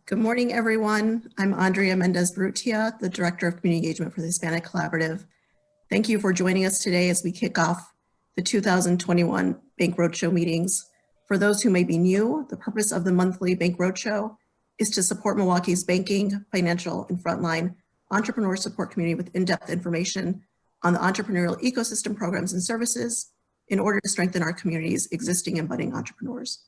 Good morning, everyone. I'm Andrea Mendez-Brutia, the Director of Community Engagement for the Hispanic Collaborative. Thank you for joining us today as we kick off the 2021 Bank Roadshow meetings. For those who may be new, the purpose of the monthly Bank Roadshow is to support Milwaukee's banking, financial, and frontline entrepreneur support community with in-depth information on the entrepreneurial ecosystem programs and services in order to strengthen our community's existing and budding entrepreneurs.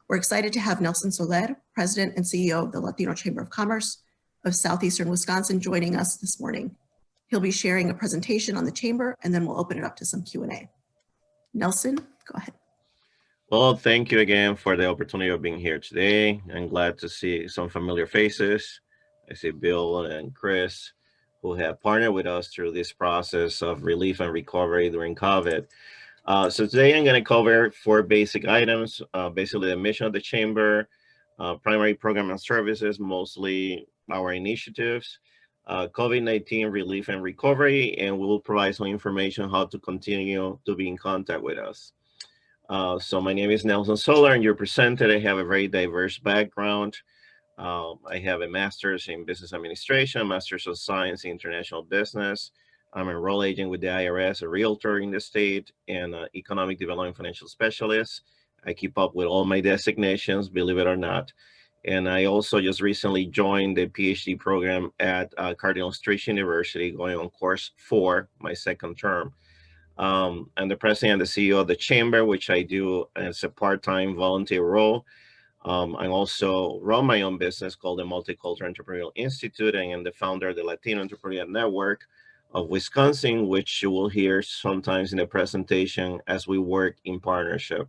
We're excited to have Nelson Soler, President and CEO of the Latino Chamber of Commerce of Southeastern Wisconsin, joining us this morning. He'll be sharing a presentation on the Chamber, and then we'll open it up to some Q&A. Nelson, go ahead. Well, thank you again for the opportunity of being here today. I'm glad to see some familiar faces. I see Bill and Chris, who have partnered with us through this process of relief and recovery during COVID. So today I'm going to cover 4 basic items, basically the mission of the Chamber, primary program and services, mostly our initiatives, COVID-19 relief and recovery, and we will provide some information on how to continue to be in contact with us. So my name is Nelson Soler, and you're presented. I have a very diverse background. I have a master's in business administration, a master's of science in international business. I'm a enrolled agent with the IRS, a realtor in the state, and an economic development financial specialist. I keep up with all my designations, believe it or not. And I also just recently joined the PhD program at Cardinal Stretch University, going on course 4, my second term. I'm the president and the CEO of the Chamber, which I do as a part-time volunteer role. I also run my own business called the Multicultural Entrepreneurial Institute, and I'm the founder of the Latino Entrepreneurial Network of Wisconsin, which you will hear sometimes in the presentation as we work in partnership.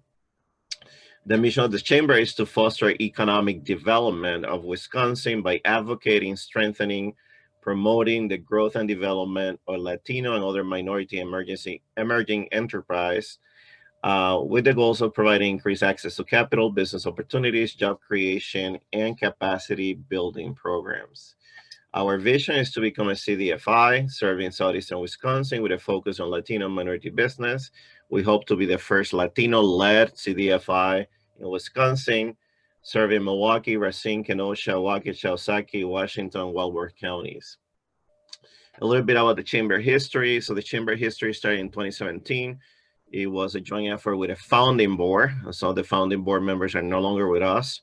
The mission of the Chamber is to foster economic development of Wisconsin by advocating, strengthening, promoting the growth and development of Latino and other minority emerging enterprise, with the goals of providing increased access to capital, business opportunities, job creation, and capacity building programs. Our vision is to become a CDFI, serving Southeastern Wisconsin with a focus on Latino minority business. We hope to be the first Latino-led CDFI in Wisconsin, serving Milwaukee, Racine, Kenosha, Waukesha, Osaki, Washington, and Walworth counties. A little bit about the Chamber history. So the Chamber history started in 2017. It was a joint effort with a founding board. So the founding board members are no longer with us.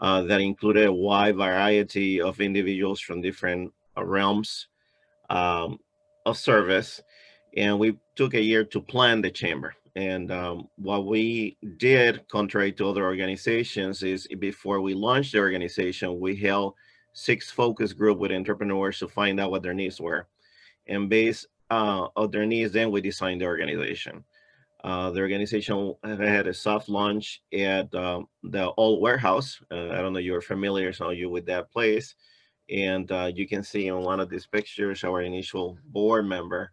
That included a wide variety of individuals from different realms of service. And we took a year to plan the Chamber. And what we did, contrary to other organizations, is before we launched the organization, we held 6 focus groups with entrepreneurs to find out what their needs were. And based on their needs, then we designed the organization. The organization had a soft launch at the old warehouse. I don't know if you're familiar, some of you, with that place. And you can see in one of these pictures, our initial board member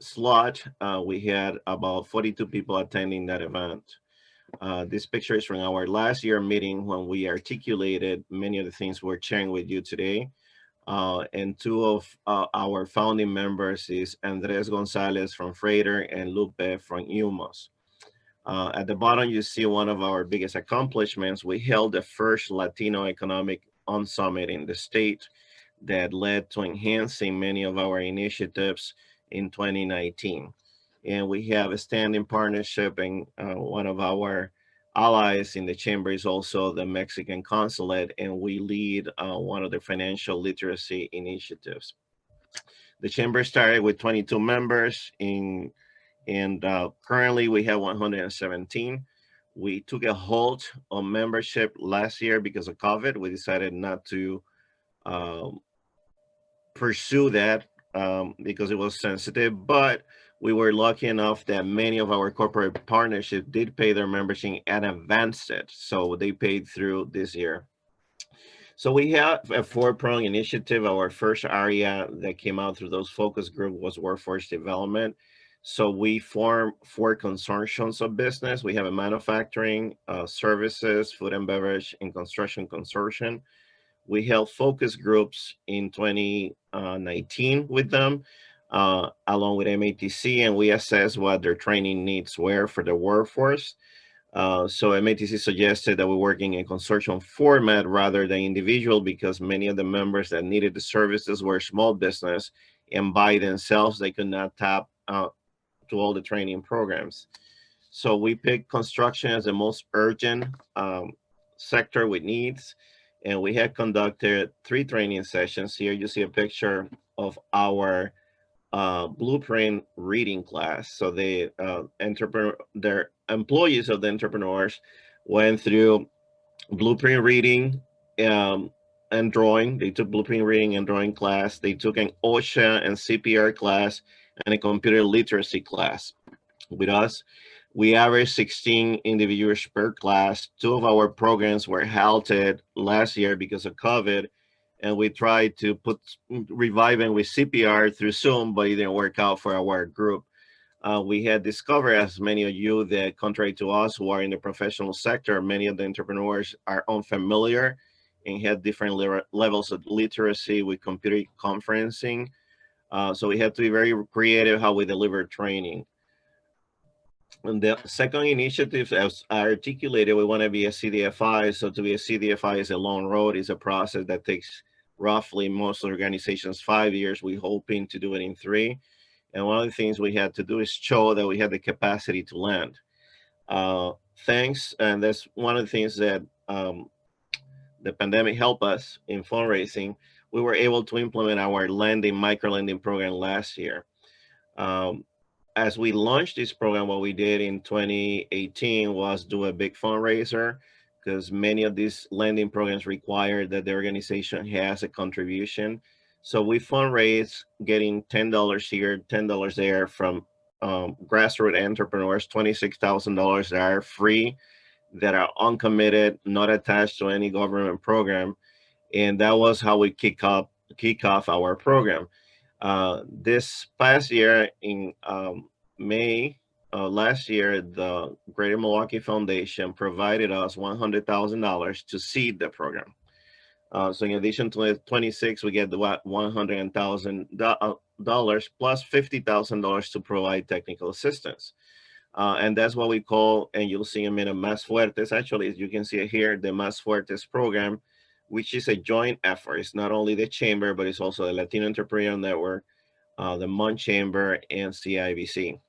slot. We had about 42 people attending that event. This picture is from our last year meeting when we articulated many of the things we're sharing with you today. And 2 of our founding members is Andres Gonzalez from Freighter and Lupe from Umos. At the bottom, you see one of our biggest accomplishments. We held the first Latino Economic Summit in the state that led to enhancing many of our initiatives in 2019. And we have a standing partnership, and one of our allies in the Chamber is also the Mexican consulate, and we lead one of the financial literacy initiatives. The Chamber started with 22 members, and currently we have 117. We took a halt on membership last year because of COVID. We decided not to pursue that because it was sensitive, but we were lucky enough that many of our corporate partnerships did pay their membership and advanced it. So they paid through this year. So we have a 4-pronged initiative. Our first area that came out through those focus groups was workforce development. So we form 4 consortiums of business. We have a manufacturing, services, food and beverage, and construction consortium. We held focus groups in 2019 with them. Along with MATC, and we assessed what their training needs were for the workforce. So MATC suggested that we work in a consortium format rather than individual, because many of the members that needed the services were small business, and by themselves they could not tap to all the training programs. So we picked construction as the most urgent sector with needs, and we had conducted 3 training sessions. Here you see a picture of our blueprint reading class. So their employees of the entrepreneurs went through blueprint reading um, and drawing. They took blueprint reading and drawing class. They took an OSHA and CPR class and a computer literacy class with us. We averaged 16 individuals per class. 2 of our programs were halted last year because of COVID, and we tried to revive them with CPR through Zoom, but it didn't work out for our group. We had discovered, as many of you, that contrary to us who are in the professional sector, many of the entrepreneurs are unfamiliar and had different levels of literacy with computer conferencing. So we had to be very creative how we deliver training. And the second initiative, as I articulated, we want to be a CDFI. So to be a CDFI is a long road, is a process that takes roughly most organizations 5 years. We're hoping to do it in 3. And one of the things we had to do is show that we had the capacity to lend. Thanks, and that's one of the things that the pandemic helped us in fundraising. We were able to implement our micro lending program last year. Um, as we launched this program, what we did in 2018 was do a big fundraiser, because many of these lending programs require that the organization has a contribution. So we fundraised, getting $10 here, $10 there from grassroots entrepreneurs, $26,000 that are free, that are uncommitted, not attached to any government program. And that was how we kick off our program. This past year in May last year, the Greater Milwaukee Foundation provided us $100,000 to seed the program. So in addition to the 26, we get the $100,000 plus $50,000 to provide technical assistance. And that's what we call, and you'll see in a minute, Más Fuertes. Actually, as you can see here, the Más Fuertes program, which is a joint effort. It's not only the chamber, but it's also the Latino Entrepreneur Network, the MUN Chamber, and CIBC.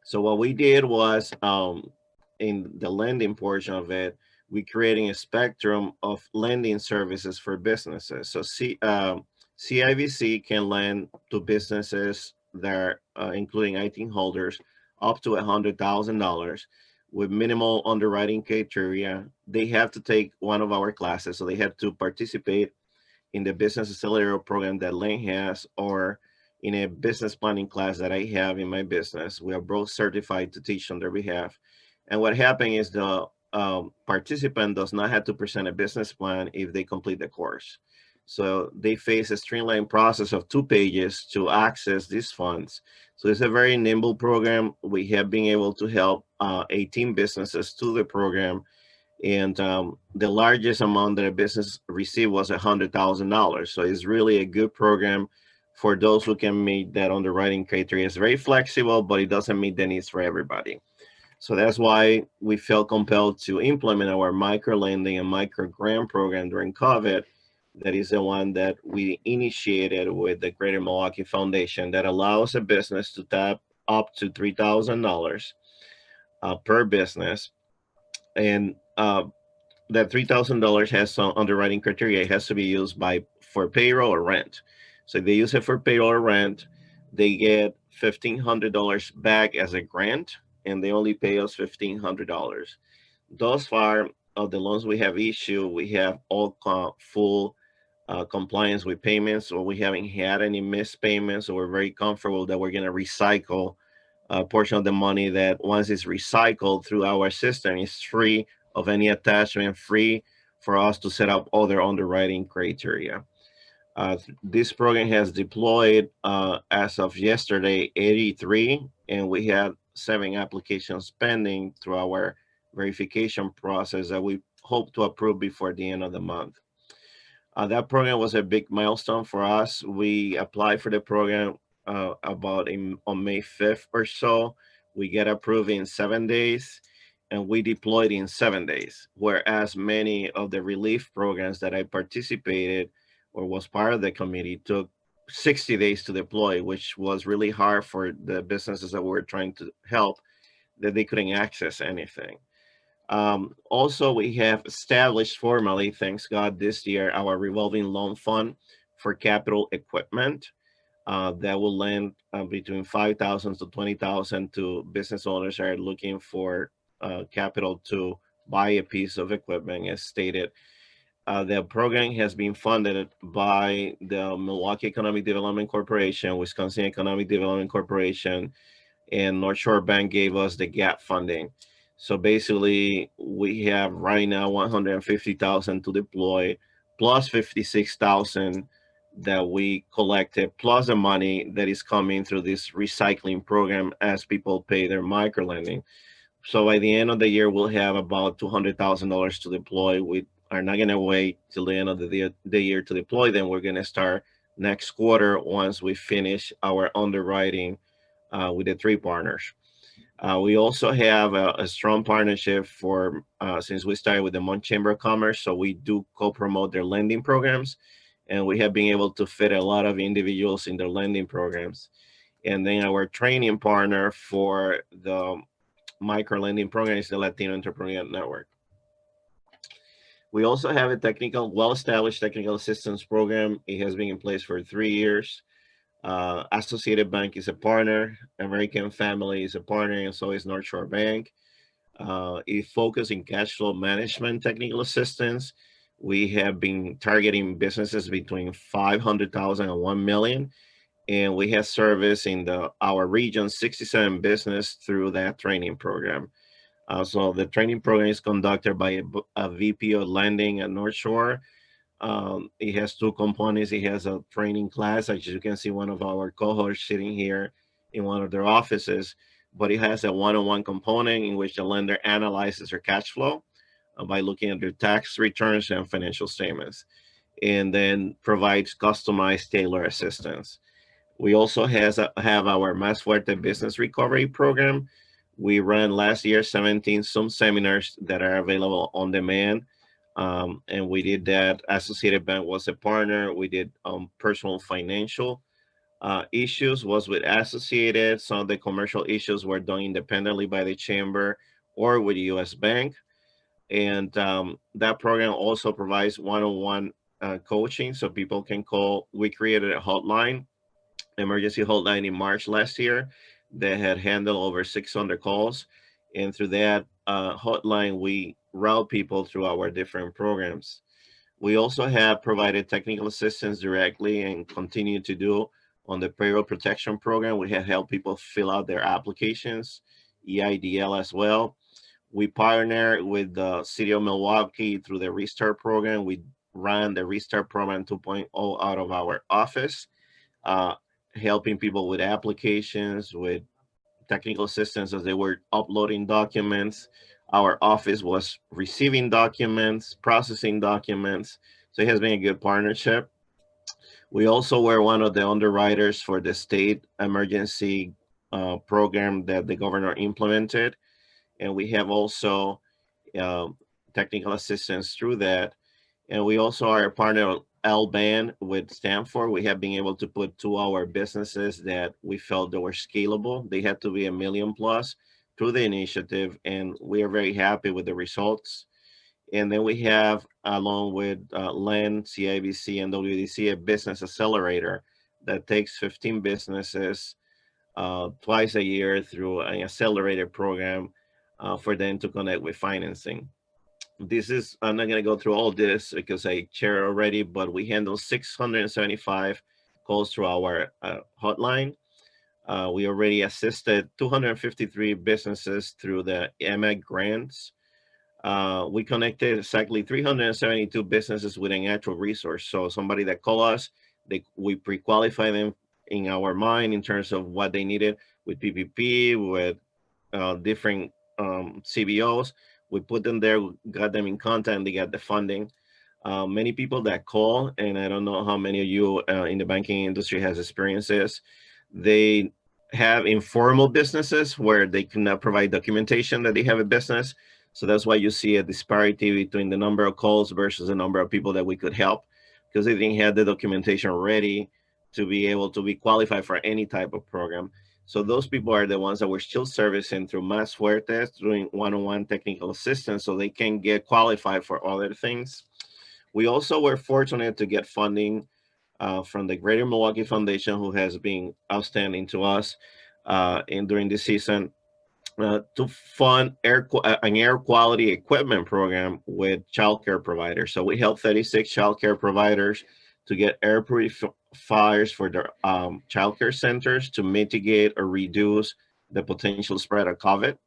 So what we did was, in the lending portion of it, we creating a spectrum of lending services for businesses. So CIBC can lend to businesses that are, including IT holders, up to $100,000 with minimal underwriting criteria. They have to take one of our classes, so they have to participate in the business accelerator program that Lane has, or in a business planning class that I have in my business. We are both certified to teach on their behalf. And what happened is the participant does not have to present a business plan if they complete the course. So they face a streamlined process of 2 pages to access these funds. So it's a very nimble program. We have been able to help 18 businesses to the program. And the largest amount that a business received was $100,000. So it's really a good program for those who can meet that underwriting criteria. It's very flexible, but it doesn't meet the needs for everybody. So that's why we felt compelled to implement our micro lending and micro grant program during COVID. That is the one that we initiated with the Greater Milwaukee Foundation, that allows a business to tap up to $3,000 per business. And that $3,000 has some underwriting criteria. It has to be used for payroll or rent. So if they use it for payroll or rent, they get $1,500 back as a grant, and they only pay us $1,500. Thus far, of the loans we have issued, we have all full compliance with payments, so we haven't had any missed payments. So we're very comfortable that we're going to recycle a portion of the money, that once it's recycled through our system, is free of any attachment, free for us to set up other underwriting criteria. This program has deployed, as of yesterday, 83, and we have 7 applications pending through our verification process that we hope to approve before the end of the month. That program was a big milestone for us. We applied for the program on May 5th or so. We get approved in 7 days. and we deployed in 7 days, whereas many of the relief programs that I participated or was part of the committee took 60 days to deploy, which was really hard for the businesses that we were trying to help, that they couldn't access anything. Also, we have established formally, thanks God, this year, our revolving loan fund for capital equipment that will lend between 5,000 to 20,000 to business owners that are looking for capital to buy a piece of equipment, as stated. The program has been funded by the Milwaukee Economic Development Corporation, Wisconsin Economic Development Corporation, and North Shore Bank gave us the gap funding. So basically, we have right now 150,000 to deploy, plus 56,000 that we collected, plus the money that is coming through this recycling program as people pay their micro lending. So by the end of the year, we'll have about $200,000 to deploy. We are not going to wait till the end of the year to deploy them. We're going to start next quarter once we finish our underwriting with the 3 partners. We also have a strong partnership for since we started with the Mont Chamber of Commerce, so we do co-promote their lending programs, and we have been able to fit a lot of individuals in their lending programs. And then our training partner for the micro lending program is the Latino Entrepreneur Network. We also have a well-established technical assistance program. It has been in place for 3 years. Associated Bank is a partner, American Family is a partner, and so is North Shore Bank. It focuses in cash flow management technical assistance. We have been targeting businesses between 500,000 and 1 million, and we have service in our region 67 business through that training program. So the training program is conducted by a VP of lending at North Shore. It has 2 components. It has a training class, as you can see one of our cohorts sitting here in one of their offices, but it has a one-on-one component in which the lender analyzes their cash flow by looking at their tax returns and financial statements, and then provides customized tailored assistance. We also have our Más Fuerte Business Recovery Program. We ran last year 17 Zoom seminars that are available on demand. And we did that. Associated Bank was a partner. We did personal financial issues was with Associated. Some of the commercial issues were done independently by the chamber or with the U.S. Bank. And that program also provides one-on-one coaching, so people can call. We created a hotline, emergency hotline in March last year that had handled over 600 calls. And through that hotline, we route people through our different programs. We also have provided technical assistance directly and continue to do on the payroll protection program. We have helped people fill out their applications, EIDL as well. We partner with the city of Milwaukee through the Restart program. We ran the Restart program 2.0 out of our office, helping people with applications, with technical assistance as they were uploading documents. Our office was receiving documents, processing documents. So it has been a good partnership. We also were one of the underwriters for the state emergency program that the governor implemented. And we have also technical assistance through that. And we also are a partner of LBAN with Stanford. We have been able to put 2 our businesses that we felt that were scalable. They had to be $1 million plus through the initiative, and we are very happy with the results. And then we have, along with LEN, CIBC, and WDC, a business accelerator that takes 15 businesses twice a year through an accelerator program for them to connect with financing. I'm not going to go through all this because I chair already, but we handle 675 calls through our hotline. We already assisted 253 businesses through the EMAC grants. We connected exactly 372 businesses with an actual resource. So somebody that call us, we pre-qualify them in our mind in terms of what they needed with PPP, with different CBOs. We put them there, got them in contact, and they got the funding. Many people that call, and I don't know how many of you in the banking industry has experiences, they have informal businesses where they cannot provide documentation that they have a business. So that's why you see a disparity between the number of calls versus the number of people that we could help, because they didn't have the documentation ready to be able to be qualified for any type of program. So those people are the ones that we're still servicing through Más Fuertes, doing one-on-one technical assistance so they can get qualified for other things. We also were fortunate to get funding from the Greater Milwaukee Foundation, who has been outstanding to us during this season, to fund an air quality equipment program with childcare providers. So we help 36 childcare providers to get air purifiers for their childcare centers to mitigate or reduce the potential spread of COVID.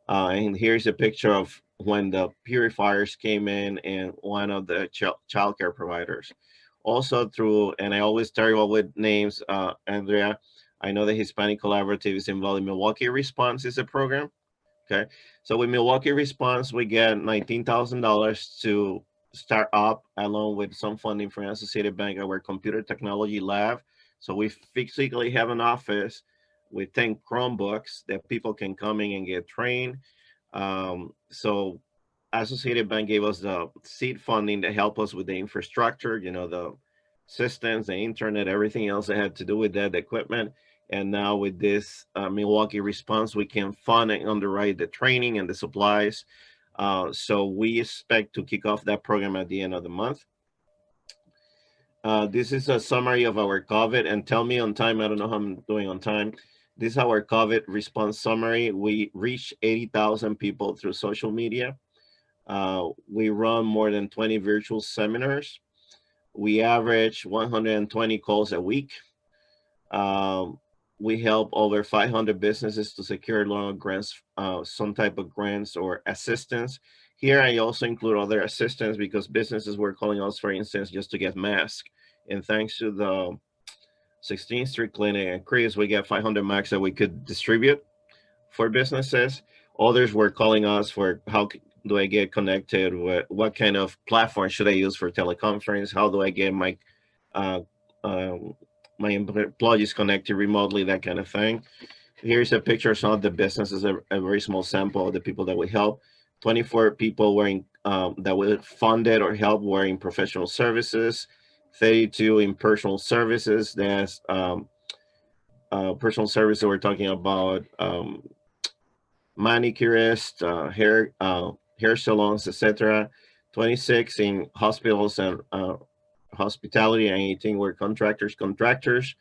And here's a picture of when the purifiers came in and one of the childcare providers. Also through, and I always start with names, Andrea, I know the Hispanic Collaborative is involved in Milwaukee Response is a program. Okay. So with Milwaukee Response, we get $19,000 to start up along with some funding from Associated Bank, our computer technology lab. So we physically have an office with 10 Chromebooks that people can come in and get trained. So Associated Bank gave us the seed funding to help us with the infrastructure, the systems, the internet, everything else that had to do with that equipment. And now with this Milwaukee Response, we can fund and underwrite the training and the supplies. So we expect to kick off that program at the end of the month. This is a summary of our COVID, and tell me on time, I don't know how I'm doing on time. This is our COVID response summary. We reached 80,000 people through social media. We run more than 20 virtual seminars. We average 120 calls a week. We help over 500 businesses to secure loan grants, some type of grants or assistance. Here, I also include other assistance because businesses were calling us, for instance, just to get masks. And thanks to the 16th Street Clinic and Chris, we get 500 masks that we could distribute for businesses. Others were calling us for how do I get connected? What kind of platform should I use for teleconference? How do I get my my employees connected remotely, that kind of thing. Here's a picture of some of the businesses, a very small sample of the people that we help. 24 people that were funded or helped were in professional services, 32 in personal services. That's personal services, we're talking about manicurists, hair salons, etc. 26 in hospitals and hospitality, and 18 were contractors. Contractors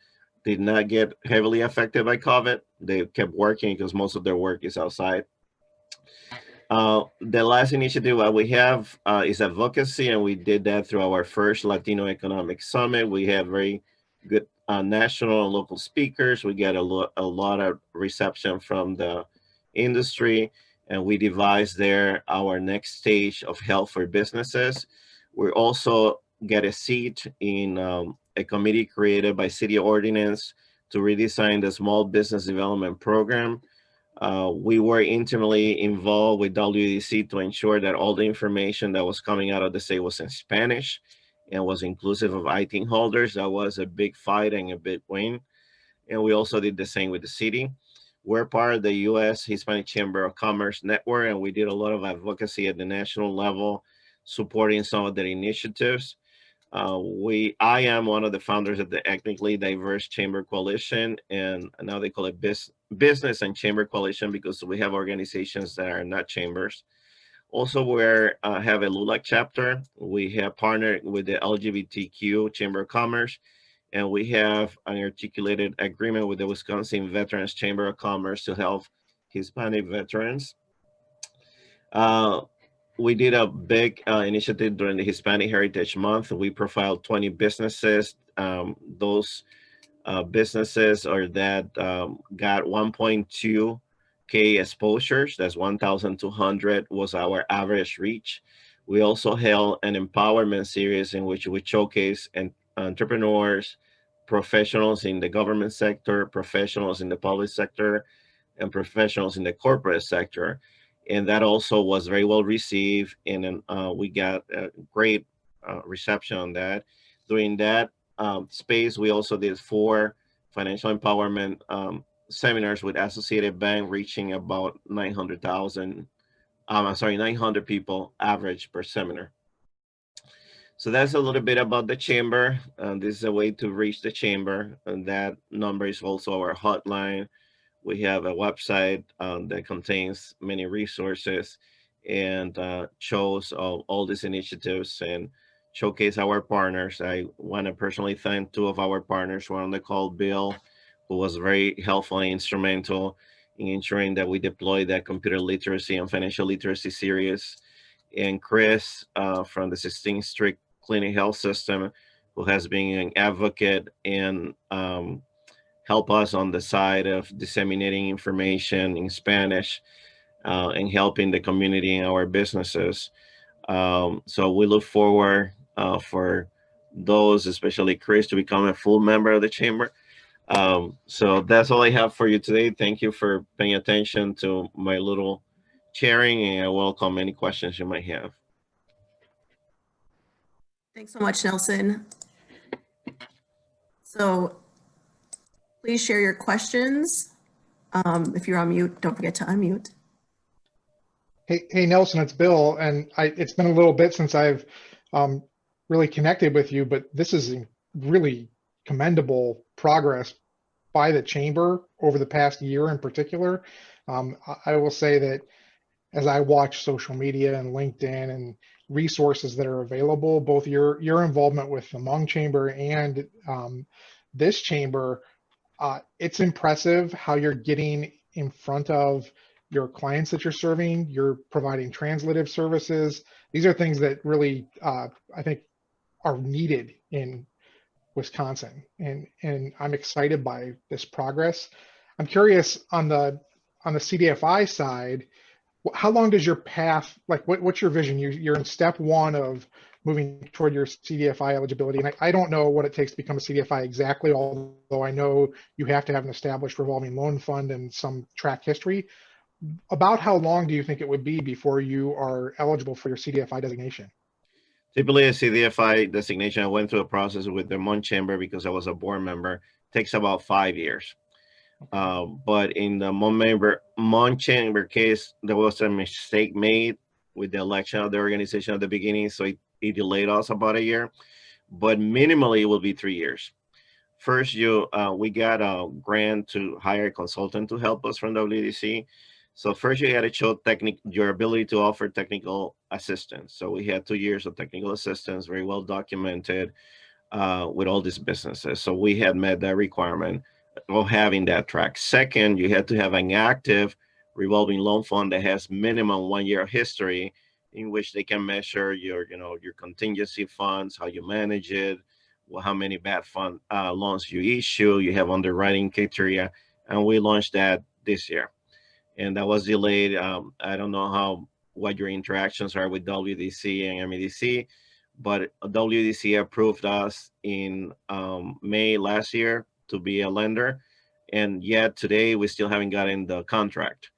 did not get heavily affected by COVID. They kept working because most of their work is outside. The last initiative that we have is Advocacy, and we did that through our first Latino Economic Summit. We have very good national and local speakers. We get a lot of reception from the industry, and we devised there our next stage of health for businesses. We also get a seat in a committee created by City Ordinance to redesign the Small Business Development Program. We were intimately involved with WDC to ensure that all the information that was coming out of the state was in Spanish and was inclusive of IT holders. That was a big fight and a big win. And we also did the same with the city. We're part of the U.S. Hispanic Chamber of Commerce Network, and we did a lot of advocacy at the national level, supporting some of their initiatives. I am one of the founders of the Ethnically Diverse Chamber Coalition, and now they call it Business and Chamber Coalition because we have organizations that are not chambers. Also, we have a LULAC chapter. We have partnered with the LGBTQ Chamber of Commerce, and we have an articulated agreement with the Wisconsin Veterans Chamber of Commerce to help Hispanic veterans. We did a big initiative during the Hispanic Heritage Month. We profiled 20 businesses. Those businesses are that got 1.2K exposures. That's 1,200 was our average reach. We also held an empowerment series in which we showcase entrepreneurs, professionals in the government sector, professionals in the public sector, and professionals in the corporate sector. And that also was very well received, and we got a great reception on that. During that space, we also did 4 financial empowerment seminars with Associated Bank, reaching about 900,000. I'm sorry, 900 people average per seminar. So that's a little bit about the chamber. This is a way to reach the chamber, and that number is also our hotline. We have a website that contains many resources and shows all these initiatives and showcase our partners. I want to personally thank two of our partners. One on the call, Bill, who was very helpful and instrumental in ensuring that we deploy that computer literacy and financial literacy series, and Chris from the 16th Street Clinic Health System, who has been an advocate and help us on the side of disseminating information in Spanish and helping the community and our businesses. So we look forward for those, especially Chris, to become a full member of the chamber. So that's all I have for you today. Thank you for paying attention to my little sharing, and I welcome any questions you might have. Thanks so much, Nelson. So please share your questions. If you're on mute, don't forget to unmute. Hey, Nelson, it's Bill, and it's been a little bit since I've really connected with you, but this is really commendable progress by the chamber over the past year in particular. I will say that as I watch social media and LinkedIn and resources that are available, both your involvement with the Hmong Chamber and this chamber, it's impressive how you're getting in front of your clients that you're serving. You're providing translative services. These are things that really, I think, are needed in Wisconsin, and I'm excited by this progress. I'm curious on the CDFI side, how long does your path, like what's your vision? You're in step one of moving toward your CDFI eligibility, and I don't know what it takes to become a CDFI exactly, although I know you have to have an established revolving loan fund and some track history. About how long do you think it would be before you are eligible for your CDFI designation? Typically, a CDFI designation, I went through a process with the Hmong Chamber because I was a board member, takes about 5 years. But in the Hmong Chamber case, there was a mistake made with the election of the organization at the beginning, so it delayed us about a year. But minimally, it will be 3 years. First, we got a grant to hire a consultant to help us from WDC. So first you had to show your ability to offer technical assistance. So we had 2 years of technical assistance, very well documented with all these businesses. So we had met that requirement of having that track. Second, you had to have an active revolving loan fund that has minimum 1 year history in which they can measure your contingency funds, how you manage it, how many bad fund loans you issue, you have underwriting criteria, and we launched that this year. And that was delayed. I don't know what your interactions are with WDC and MEDC, but WDC approved us in May last year to be a lender, and yet today we still haven't gotten the contract.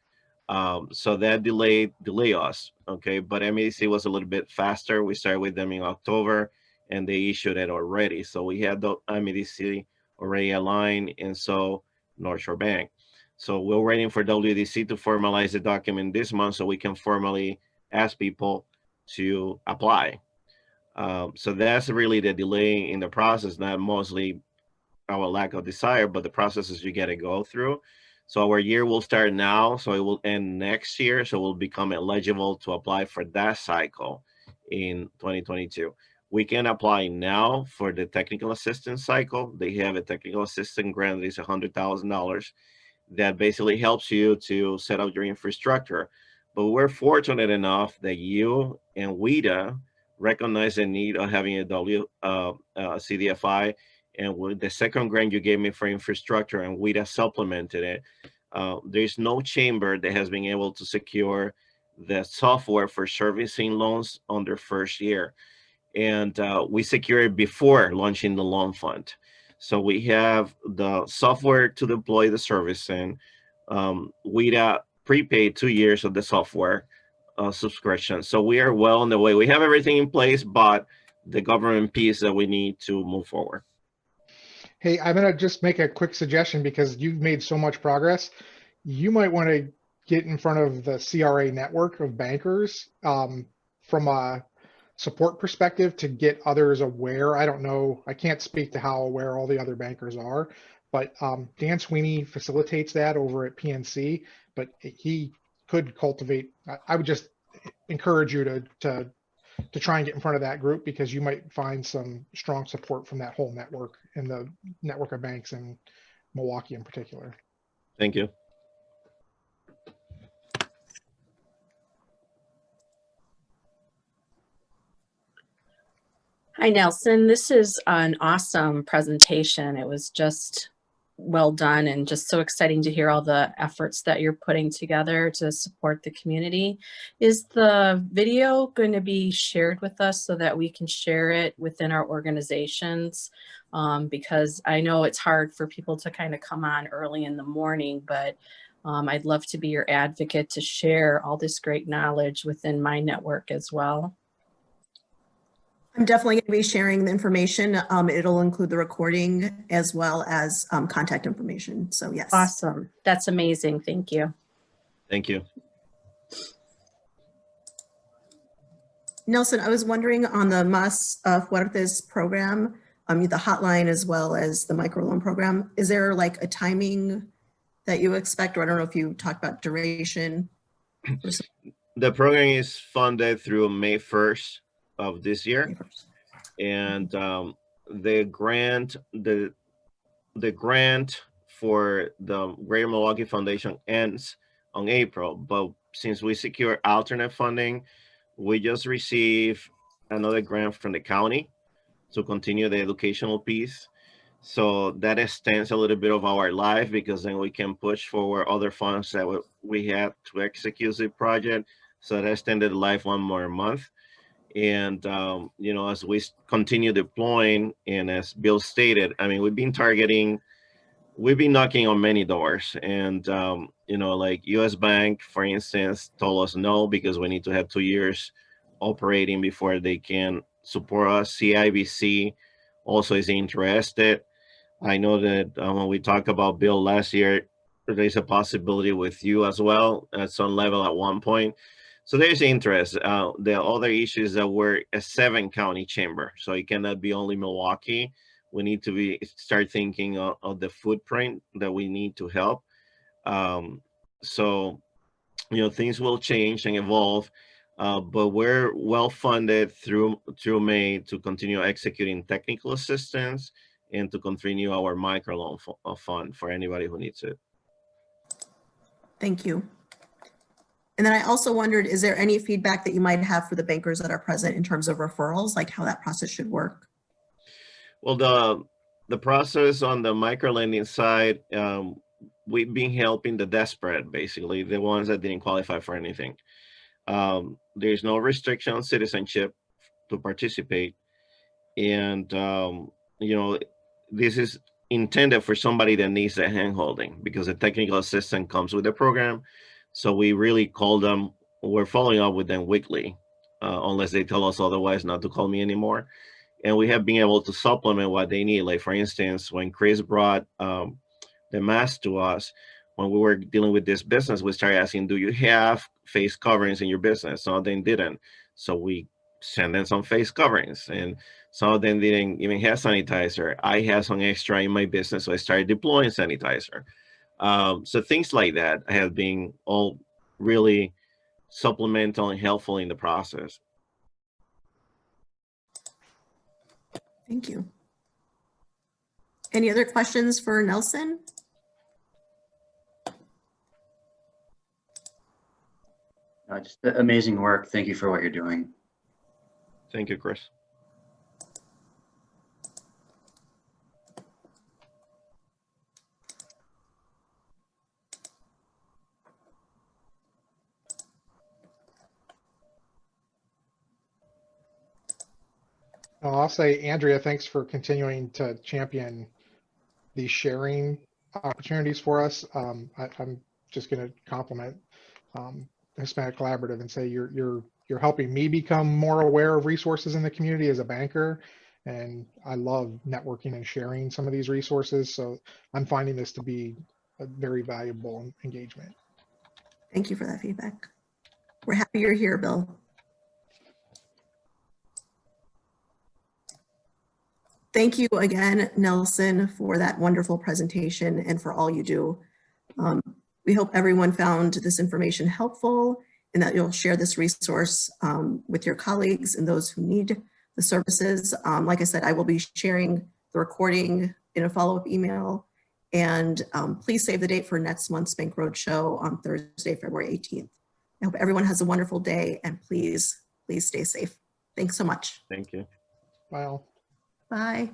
So that delay us, okay? But MEDC was a little bit faster. We started with them in October, and they issued it already. So we had the MEDC already aligned, and so North Shore Bank. So we're waiting for WDC to formalize the document this month so we can formally ask people to apply. So that's really the delay in the process, not mostly our lack of desire, but the processes you got to go through. So our year will start now, so it will end next year. So we'll become eligible to apply for that cycle in 2022. We can apply now for the technical assistance cycle. They have a technical assistance grant that is $100,000. That basically helps you to set up your infrastructure. But we're fortunate enough that you and WIDA recognize the need of having a CDFI, and with the second grant you gave me for infrastructure and WIDA supplemented it, there's no chamber that has been able to secure the software for servicing loans on their first year. And we secured it before launching the loan fund. So we have the software to deploy the servicing. We prepaid 2 years of the software subscription. So we are well on the way. We have everything in place, but the government piece that we need to move forward. Hey, I'm gonna just make a quick suggestion because you've made so much progress. You might want to get in front of the CRA network of bankers from a support perspective to get others aware. I don't know, I can't speak to how aware all the other bankers are, but Dan Sweeney facilitates that over at PNC, but he could cultivate, I would just encourage you to try and get in front of that group because you might find some strong support from that whole network and the network of banks in Milwaukee in particular. Thank you. Hi, Nelson. This is an awesome presentation. It was just well done and just so exciting to hear all the efforts that you're putting together to support the community. Is the video going to be shared with us so that we can share it within our organizations? Because I know it's hard for people to kind of come on early in the morning, but I'd love to be your advocate to share all this great knowledge within my network as well. I'm definitely going to be sharing the information. It'll include the recording as well as contact information. So yes. Awesome. That's amazing. Thank you. Thank you. Nelson, I was wondering on the Más Fuertes program, the hotline as well as the microloan program, is there like a timing that you expect, or I don't know if you talked about duration? The program is funded through May 1st of this year, and the grant for the Greater Milwaukee Foundation ends on April, but since we secure alternate funding, we just received another grant from the county to continue the educational piece. So that extends a little bit of our life because then we can push forward other funds that we had to execute the project. So that extended life one more month. And, you know, as we continue deploying, and as Bill stated, I mean, we've been knocking on many doors. And, you know, like US Bank, for instance, told us no, because we need to have 2 years operating before they can support us. CIBC also is interested. I know that when we talked about Bill last year, there's a possibility with you as well at some level at one point. So there's interest. The other issue is that we're a 7-county chamber, so it cannot be only Milwaukee. We need to start thinking of the footprint that we need to help. So, you know, things will change and evolve, but we're well funded through May to continue executing technical assistance and to continue our microloan fund for anybody who needs it. Thank you. And then I also wondered, is there any feedback that you might have for the bankers that are present in terms of referrals, like how that process should work? Well, the process on the microlending side, we've been helping the desperate, basically, the ones that didn't qualify for anything. There's no restriction on citizenship to participate. And, you know, this is intended for somebody that needs a hand-holding because the technical assistant comes with the program. So we really call them, we're following up with them weekly, unless they tell us otherwise not to call me anymore. And we have been able to supplement what they need. Like, for instance, when Chris brought the mask to us, when we were dealing with this business, we started asking, do you have face coverings in your business? Some of them didn't. So we sent them some face coverings, and some of them didn't even have sanitizer. I had some extra in my business, so I started deploying sanitizer. So things like that have been all really supplemental and helpful in the process. Thank you. Any other questions for Nelson? Just amazing work. Thank you for what you're doing. Thank you, Chris. I'll say, Andrea, thanks for continuing to champion these sharing opportunities for us. I'm just going to compliment Hispanic Collaborative and say you're helping me become more aware of resources in the community as a banker, And I love networking and sharing some of these resources. So I'm finding this to be a very valuable engagement. Thank you for that feedback. We're happy you're here, Bill. Thank you again, Nelson, for that wonderful presentation and for all you do. We hope everyone found this information helpful and that you'll share this resource with your colleagues and those who need the services. Like I said, I will be sharing the recording in a follow-up email. And please save the date for next month's Bank Roadshow on Thursday, February 18th. I hope everyone has a wonderful day, and please stay safe. Thanks so much. Thank you. Well. Bye.